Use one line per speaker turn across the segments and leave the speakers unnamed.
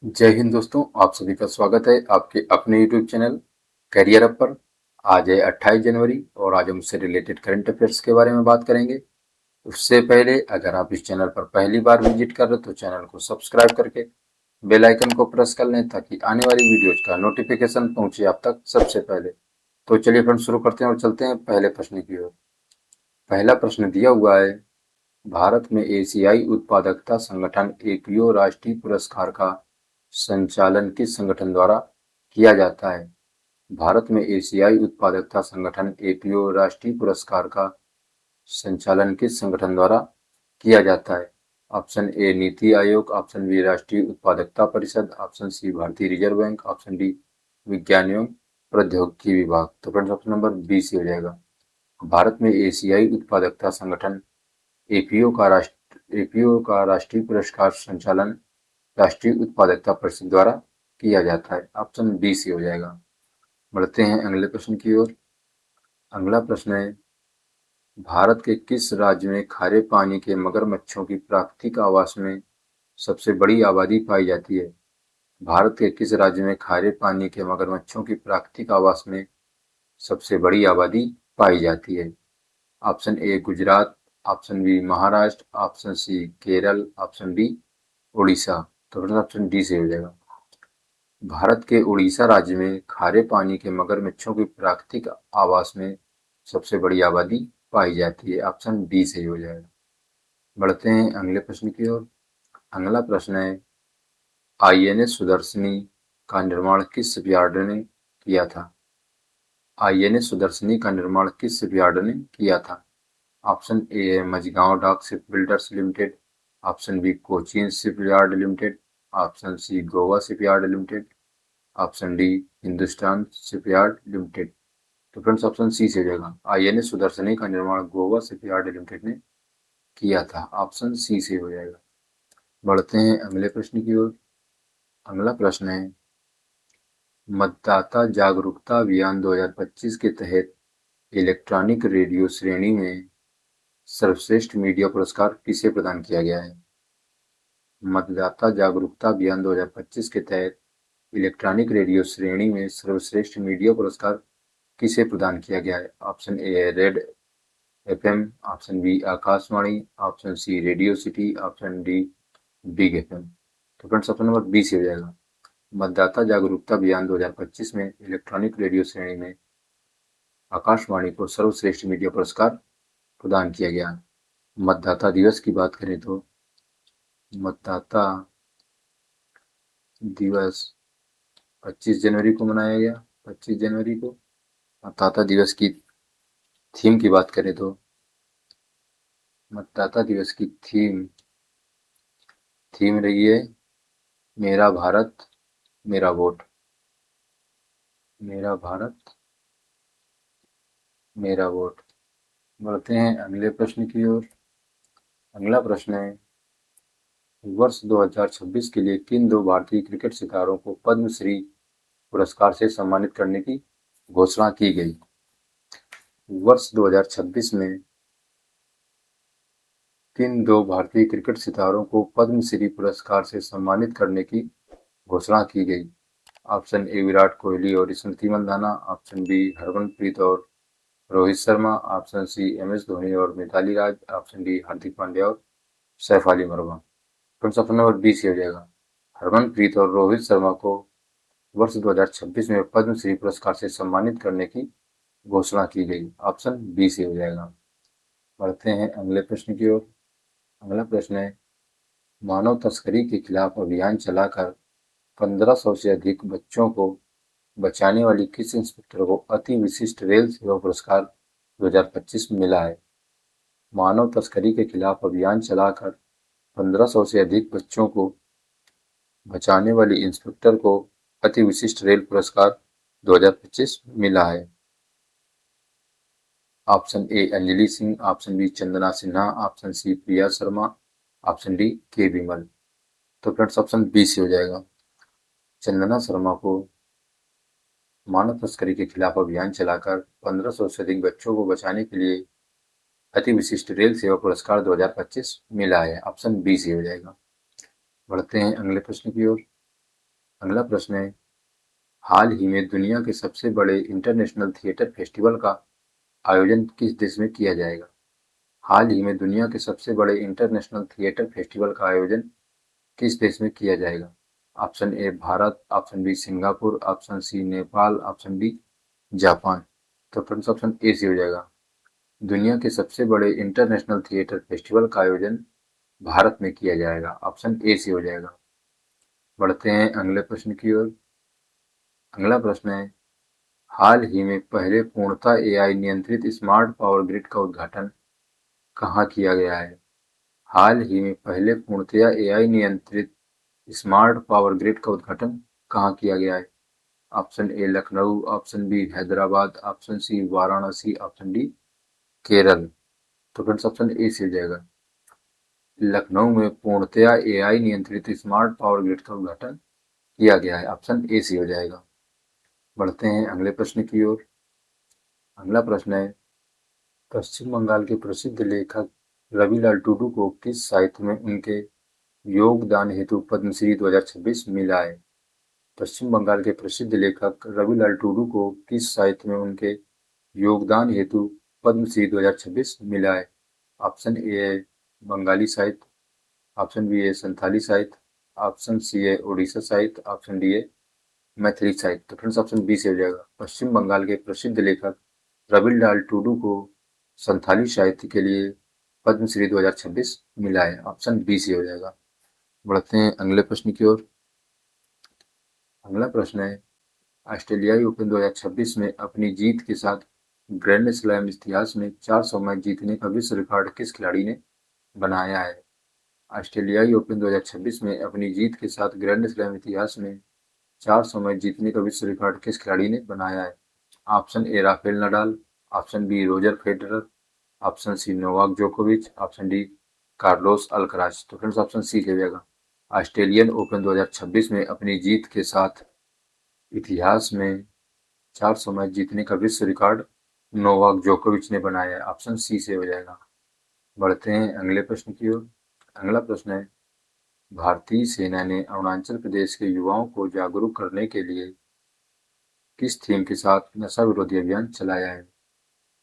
जय हिंद दोस्तों, आप सभी का स्वागत है आपके अपने यूट्यूब चैनल करियर अप पर। आज है 28 जनवरी और आज हम उससे रिलेटेड करंट अफेयर्स के बारे में बात करेंगे। उससे पहले अगर आप इस चैनल पर पहली बार विजिट कर रहे हो तो चैनल को सब्सक्राइब करके बेल आइकन को प्रेस कर लें ताकि आने वाली वीडियोज का नोटिफिकेशन पहुंचे आप तक सबसे पहले। तो चलिए फ्रेंड शुरू करते हैं और चलते हैं पहले प्रश्न की ओर। पहला प्रश्न दिया हुआ है, भारत में एशियाई उत्पादकता संगठन एपीओ राष्ट्रीय पुरस्कार का संचालन किस संगठन द्वारा किया जाता है? भारत में एशियाई उत्पादकता संगठन एपीओ राष्ट्रीय पुरस्कार का संचालन किस संगठन द्वारा किया जाता है? ऑप्शन ए नीति आयोग, ऑप्शन बी राष्ट्रीय उत्पादकता परिषद, ऑप्शन सी भारतीय रिजर्व बैंक, ऑप्शन डी विज्ञान एवं प्रौद्योगिकी विभाग। तो friends option number B C हो जाएगा। भारत में एशियाई उत्पादकता संगठन एपीओ का राष्ट्रीय पुरस्कार संचालन राष्ट्रीय उत्पादकता परिषद द्वारा किया जाता है। ऑप्शन बी सी हो जाएगा। बढ़ते हैं अगले प्रश्न की ओर। अगला प्रश्न है, भारत के किस राज्य में खारे पानी के मगरमच्छों की प्राकृतिक आवास में सबसे बड़ी आबादी पाई जाती है? भारत के किस राज्य में खारे पानी के मगरमच्छों की प्राकृतिक आवास में सबसे बड़ी आबादी पाई जाती है? Option A Gujarat, option B Maharashtra, option C Kerala, option D Orissa. तो ऑप्शन डी से हो जाएगा। भारत के उड़ीसा राज्य में खारे पानी के मगरमच्छों की प्राकृतिक आवास में सबसे बड़ी आबादी पाई जाती है। ऑप्शन डी सही हो जाएगा। बढ़ते हैं अगले प्रश्न की ओर। अगला प्रश्न है, आईएनएस सुदर्शनी का निर्माण किस शिपयार्ड ने किया था? आईएनएस सुदर्शनी का निर्माण किस शिपयार्ड ने किया था? ऑप्शन ए है Mazagon dock ship builders limited, option B Cochin shipyard limited, option C Goa shipyard limited, option D Hindustan shipyard limited. तो फ्रेंड्स ऑप्शन सी से हो जाएगा। आईएनएस सुदर्शनी का निर्माण गोवा शिपयार्ड लिमिटेड ने किया था। ऑप्शन सी से हो जाएगा। बढ़ते हैं अगले प्रश्न की ओर। अगला प्रश्न है, मतदाता जागरूकता अभियान 2025 के तहत इलेक्ट्रॉनिक रेडियो श्रेणी में सर्वश्रेष्ठ मीडिया पुरस्कार किसे प्रदान किया गया है? मतदाता जागरूकता अभियान 2025 के तहत इलेक्ट्रॉनिक रेडियो श्रेणी में सर्वश्रेष्ठ मीडिया पुरस्कार किसे प्रदान किया गया है? ऑप्शन ए है red FM, option B Akashvani, option C radio city, option D big FM. तो फ्रेंड्स ऑप्शन नंबर बी से हो जाएगा। मतदाता जागरूकता अभियान 2025 में इलेक्ट्रॉनिक रेडियो श्रेणी में आकाशवाणी को सर्वश्रेष्ठ मीडिया पुरस्कार प्रदान किया गया। मतदाता दिवस की बात करें तो मतदाता दिवस 25 जनवरी को मनाया गया। 25 जनवरी को मतदाता दिवस की थीम की बात करें तो मतदाता दिवस की थीम रही है मेरा भारत मेरा वोट। मेरा भारत मेरा वोट। बढ़ते हैं अगले प्रश्न की ओर। अगला प्रश्न है, वर्ष 2026 के लिए किन दो भारतीय क्रिकेट सितारों को पद्मश्री पुरस्कार से सम्मानित करने की घोषणा की गई? वर्ष 2026 में किन दो भारतीय क्रिकेट सितारों को पद्मश्री पुरस्कार से सम्मानित करने की घोषणा की गई? ऑप्शन ए विराट कोहली और स्मृति मंदाना, ऑप्शन बी हरमनप्रीत और Rohit Sharma, option C M S Dhoni और मिताली राज, ऑप्शन डी हार्दिक पांड्या और Saif Ali Verma. Friends option number B से हो जाएगा। हरमनप्रीत और रोहित शर्मा को वर्ष 2026 में पद्मश्री पुरस्कार से सम्मानित करने की घोषणा की गई। ऑप्शन बी से हो जाएगा। बढ़ते हैं अगले प्रश्न की ओर। अगला प्रश्न है, मानव तस्करी के खिलाफ अभियान चलाकर 1500 से अधिक बच्चों को बचाने वाली किस इंस्पेक्टर को अति विशिष्ट रेल सेवा पुरस्कार 2025 मिला है? मानव तस्करी के खिलाफ अभियान चलाकर 1500 से अधिक बच्चों को बचाने वाली इंस्पेक्टर को अति विशिष्ट रेल पुरस्कार 2025 मिला है। Option A Anjali Singh, option B Chandana Sinha, option C Priya Sharma, option D K Vimal. तो फ्रेंड्स ऑप्शन बी से हो जाएगा। चंदना शर्मा को मानव तस्करी के खिलाफ अभियान चलाकर 1500 से अधिक बच्चों को बचाने के लिए अति विशिष्ट रेल सेवा पुरस्कार 2025 मिला है। ऑप्शन बी से हो जाएगा। बढ़ते हैं अगले प्रश्न की ओर। अगला प्रश्न है, हाल ही में दुनिया के सबसे बड़े इंटरनेशनल थिएटर फेस्टिवल का आयोजन किस देश में किया जाएगा? हाल ही में दुनिया के सबसे बड़े इंटरनेशनल थिएटर फेस्टिवल का आयोजन किस देश में किया जाएगा? Option A Bharat, option B Singapore, option C Nepal, option D Japan. तो फ्रेंड्स ऑप्शन ए सी हो जाएगा। दुनिया के सबसे बड़े इंटरनेशनल थिएटर फेस्टिवल का आयोजन भारत में किया जाएगा। ऑप्शन ए सी हो जाएगा। बढ़ते हैं अगले प्रश्न की ओर। अगला प्रश्न है, हाल ही में पहले पूर्णतः एआई नियंत्रित स्मार्ट पावर ग्रिड का उद्घाटन कहाँ किया गया है? हाल ही में पहले पूर्णतया एआई नियंत्रित स्मार्ट पावर ग्रिड का उद्घाटन कहाँ किया गया है? Option A Lucknow, option B Hyderabad, option C Varanasi, option D Kerala. तो फ्रेंड्स ऑप्शन ए सी हो जाएगा। लखनऊ में पूर्णतया एआई नियंत्रित स्मार्ट पावर ग्रिड का उद्घाटन किया गया है। ऑप्शन ए सी हो जाएगा। बढ़ते हैं अगले प्रश्न की ओर। अगला प्रश्न है, पश्चिम बंगाल के प्रसिद्ध लेखक रविलाल टुडू को किस साहित्य में उनके योगदान हेतु पद्मश्री 2026 मिला है? पश्चिम बंगाल के प्रसिद्ध लेखक रविलाल टुडू को किस साहित्य में उनके योगदान हेतु पद्मश्री 2026 मिला है? ऑप्शन ए है बंगाली साहित्य, ऑप्शन बी है संथाली साहित्य, ऑप्शन सी है उड़ीसा साहित्य, ऑप्शन डी है मैथिली साहित्य। तो फ्रेंड्स ऑप्शन बी से हो जाएगा। पश्चिम बंगाल के प्रसिद्ध लेखक रविलाल टुडू को संथाली साहित्य के लिए पद्मश्री 2026 मिला है। ऑप्शन बी से हो जाएगा। बढ़ते हैं अगले प्रश्न की ओर। अगला प्रश्न है, ऑस्ट्रेलियाई ओपन 2026 में अपनी जीत के साथ ग्रैंड स्लैम इतिहास में 400 मैच जीतने का विश्व रिकॉर्ड किस खिलाड़ी ने बनाया है? ऑस्ट्रेलियाई ओपन 2026 में अपनी जीत के साथ ग्रैंड स्लैम इतिहास में 400 मैच जीतने का विश्व रिकॉर्ड किस खिलाड़ी ने बनाया है? Option A Rafael Nadal, option B Roger Federer, option C Novak जोकोविच, ऑप्शन डी कार्लोस अल्कराज। तो फ्रेंड्स ऑप्शन सी हो जाएगा। ऑस्ट्रेलियन ओपन 2026 में अपनी जीत के साथ इतिहास में 400 मैच जीतने का विश्व रिकॉर्ड नोवाक जोकोविच ने बनाया है। ऑप्शन सी से हो जाएगा। बढ़ते हैं अगले प्रश्न की ओर। अगला प्रश्न है, भारतीय सेना ने अरुणाचल प्रदेश के युवाओं को जागरूक करने के लिए किस थीम के साथ नशा विरोधी अभियान चलाया है?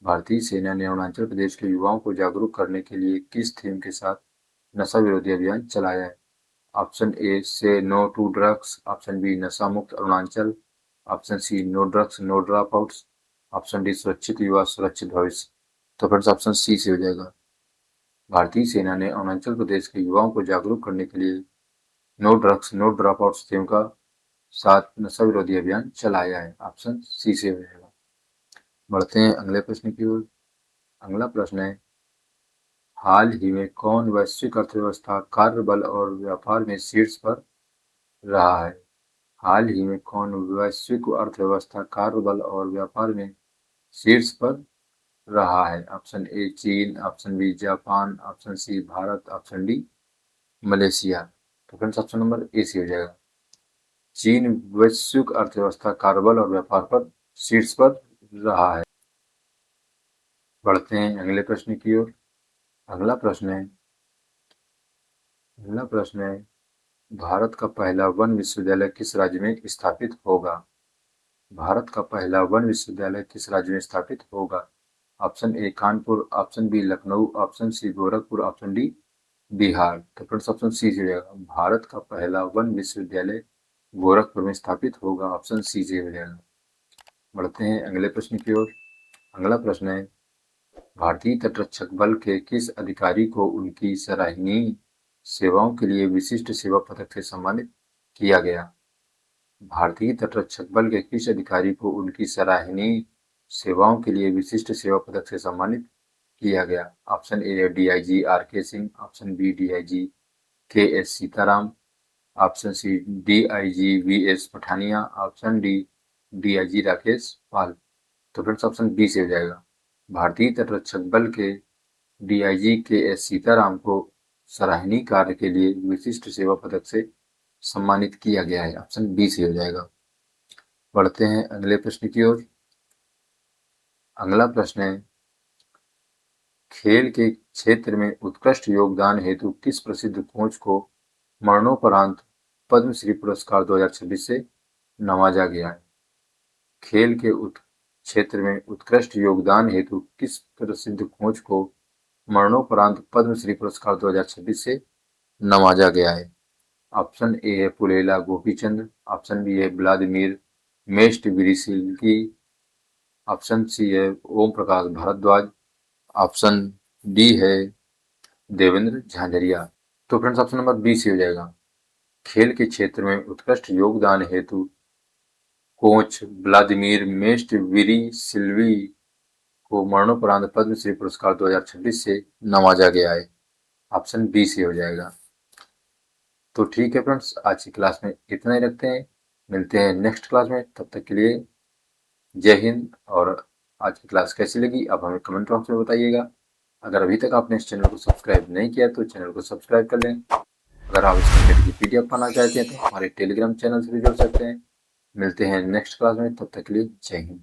भारतीय सेना ने अरुणाचल प्रदेश के युवाओं को जागरूक करने के लिए किस थीम के साथ नशा विरोधी अभियान चलाया है? Option A say no to drugs, option B नशा मुक्त Arunachal, option C no drugs no dropouts, option D सुरक्षित युवा सुरक्षित भविष्य। तो फ्रेंड्स ऑप्शन सी से हो जाएगा। भारतीय सेना ने अरुणाचल प्रदेश के युवाओं को जागरूक करने के लिए no drugs no dropouts theme का साथ नशा विरोधी अभियान चलाया है। ऑप्शन सी से हो जाएगा। बढ़ते हैं अगले प्रश्न की ओर। अगला प्रश्न है, हाल ही में कौन वैश्विक अर्थव्यवस्था कार्य बल और व्यापार में शीर्ष पर रहा है? हाल ही में कौन वैश्विक अर्थव्यवस्था कार्य बल और व्यापार में शीर्ष पर रहा है? ऑप्शन ए चीन, option B Japan, option C Bharat, option D Malaysia. तो friends option number A C हो जाएगा। चीन वैश्विक अर्थव्यवस्था कार्य बल और व्यापार पर शीर्ष पर रहा है। बढ़ते हैं अगले प्रश्न की ओर। अगला प्रश्न है, भारत का पहला वन विश्वविद्यालय किस राज्य में स्थापित होगा? भारत का पहला वन विश्वविद्यालय किस राज्य में स्थापित होगा? Option A Kanpur, option B Lucknow, option C Gorakhpur, option D Bihar. तो फ्रेंड्स ऑप्शन सी से हो जाएगा। भारत का पहला वन विश्वविद्यालय गोरखपुर में स्थापित होगा। ऑप्शन सी से हो जाएगा। बढ़ते हैं अगले प्रश्न की ओर। अगला प्रश्न है, भारतीय तटरक्षक बल के किस अधिकारी को उनकी सराहनीय सेवाओं के लिए विशिष्ट सेवा पदक से सम्मानित किया गया? भारतीय तटरक्षक बल के किस अधिकारी को उनकी सराहनीय सेवाओं के लिए विशिष्ट सेवा पदक से सम्मानित किया गया? ऑप्शन ए है DIG R K Singh, option B DIG K S Sitaram, option C DIG V S Pathania, option D DIG Rakesh Pal. तो फ्रेंड्स ऑप्शन बी से हो जाएगा। भारतीय तटरक्षक बल के डीआईजी के एस सीताराम को सराहनीय कार्य के लिए विशिष्ट सेवा पदक से सम्मानित किया गया है। ऑप्शन बी से हो जाएगा। बढ़ते हैं अगले प्रश्न की ओर। अगला प्रश्न है, खेल के क्षेत्र में उत्कृष्ट योगदान हेतु किस प्रसिद्ध कोच को मरणोपरांत पद्मश्री पुरस्कार 2026 से नवाजा गया है। खेल के क्षेत्र में उत्कृष्ट योगदान हेतु किस प्रसिद्ध कोच को मरणोपरांत पद्मश्री पुरस्कार 2026 से नवाजा गया है? ऑप्शन ए है पुलेला गोपीचंद, ऑप्शन बी है व्लादिमीर मेस्टविरिसिल्की, ऑप्शन सी है ओम प्रकाश भारद्वाज, ऑप्शन डी है देवेंद्र झांझरिया। तो friends option number B C हो जाएगा। खेल के क्षेत्र में उत्कृष्ट योगदान हेतु कोच व्लादिमीर मेस्टविरिसिल्वी को मरणोपरांत पद्मश्री पुरस्कार 2026 से नवाजा गया है। ऑप्शन बी सी हो जाएगा। तो ठीक है फ्रेंड्स, आज की क्लास में इतना ही रखते हैं, मिलते हैं नेक्स्ट क्लास में। तब तक के लिए जय हिंद। और आज की क्लास कैसी लगी आप हमें कमेंट बॉक्स में बताइएगा। अगर अभी तक आपने इस चैनल को सब्सक्राइब नहीं किया तो चैनल को सब्सक्राइब कर लें। अगर आप इस कंटेंट की पीडीएफ पाना चाहते हैं तो हमारे टेलीग्राम चैनल से भी जुड़ सकते हैं। मिलते हैं नेक्स्ट क्लास में, तब तक के लिए जय हिंद।